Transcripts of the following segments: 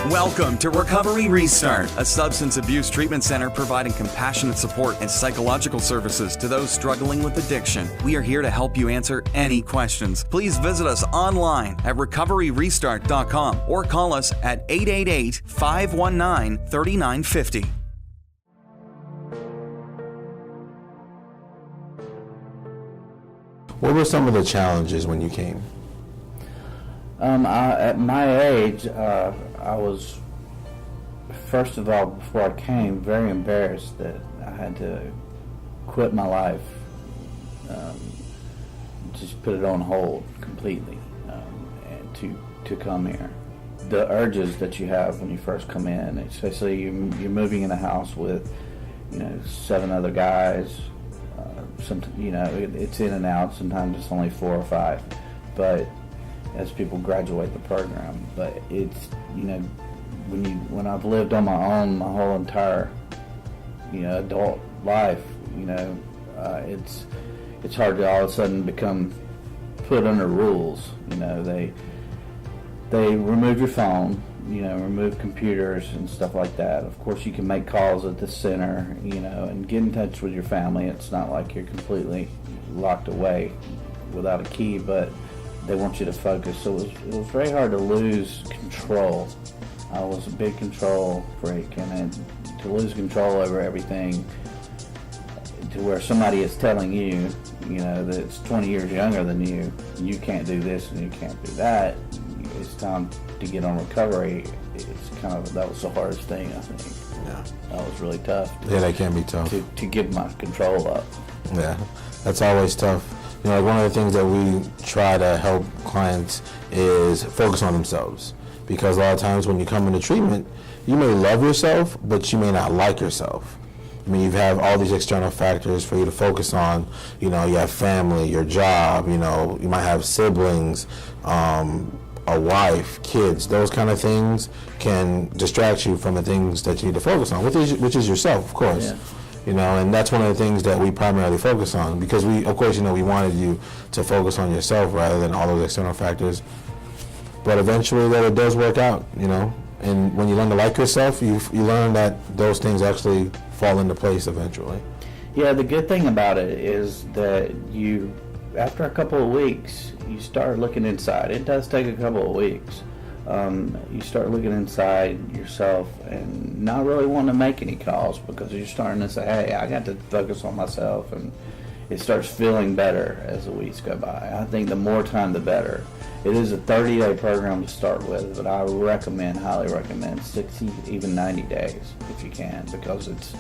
Welcome to Recovery Restart, a substance abuse treatment center providing compassionate support and psychological services to those struggling with addiction. We are here to help you answer any questions. Please visit us online at recoveryrestart.com or call us at 888-519-3950. What were some of the challenges when you came? At my age, I was, first of all, before I came, very embarrassed that I had to quit my life, just put it on hold completely, and to come here. The urges that you have when you first come in, especially you're moving in a house with, 7 other guys. It's in and out. Sometimes it's only 4 or 5, but as people graduate the program, but it's when I've lived on my own my whole entire adult life, it's hard to all of a sudden become put under rules. They remove your phone, remove computers and stuff like that. Of course, you can make calls at the center, and get in touch with your family. It's not like you're completely locked away without a key, but they want you to focus. So it was very hard to lose control. I was a big control freak, and to lose control over everything to where somebody is telling you, that's 20 years younger than you, you can't do this and you can't do that. It's time to get on recovery. That was the hardest thing, I think. Yeah. That was really tough. That can be tough. To give my control up. Yeah, that's always tough. One of the things that we try to help clients is focus on themselves. Because a lot of times when you come into treatment, you may love yourself, but you may not like yourself. You have all these external factors for you to focus on. You have family, your job, you might have siblings, a wife, kids. Those kind of things can distract you from the things that you need to focus on, which is yourself, of course. Yeah. And that's one of the things that we primarily focus on, because we wanted you to focus on yourself rather than all those external factors. But eventually that it does work out, and when you learn to like yourself, you learn that those things actually fall into place eventually. Yeah, the good thing about it is that after a couple of weeks, you start looking inside. It does take a couple of weeks. You start looking inside yourself and not really wanting to make any calls, because you're starting to say, hey, I got to focus on myself, and it starts feeling better as the weeks go by. I think the more time, the better. It is a 30-day program to start with, but I highly recommend 60, even 90 days if you can, because it's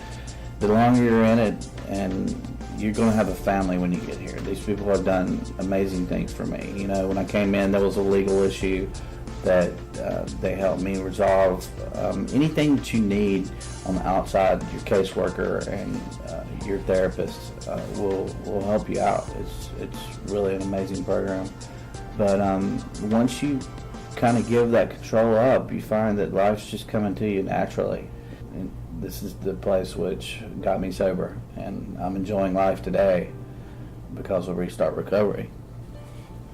the longer you're in it, and you're going to have a family when you get here. These people have done amazing things for me. When I came in, there was a legal issue that they helped me resolve. Anything that you need on the outside, your caseworker and your therapist will help you out. It's really an amazing program. But once you kind of give that control up, you find that life's just coming to you naturally. And this is the place which got me sober, and I'm enjoying life today because of Restart Recovery.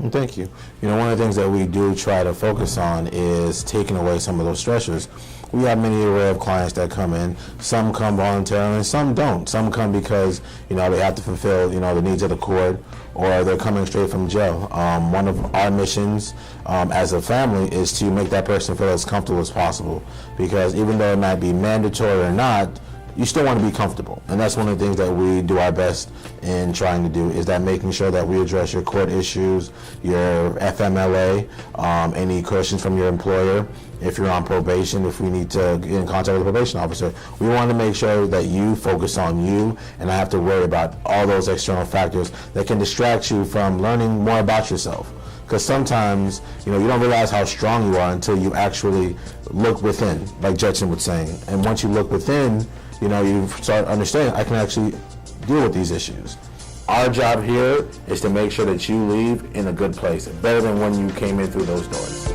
Thank you. One of the things that we do try to focus on is taking away some of those stressors. We have many array of clients that come in. Some come voluntarily, some don't. Some come because, they have to fulfill, the needs of the court, or they're coming straight from jail. One of our missions as a family is to make that person feel as comfortable as possible, because even though it might be mandatory or not, you still want to be comfortable. And that's one of the things that we do our best in trying to do, is that making sure that we address your court issues, your FMLA, any questions from your employer. If you're on probation, if we need to get in contact with the probation officer, we want to make sure that you focus on you and not have to worry about all those external factors that can distract you from learning more about yourself. Because sometimes, you don't realize how strong you are until you actually look within, like Jetson was saying. And once you look within, you start understanding, I can actually deal with these issues. Our job here is to make sure that you leave in a good place, better than when you came in through those doors.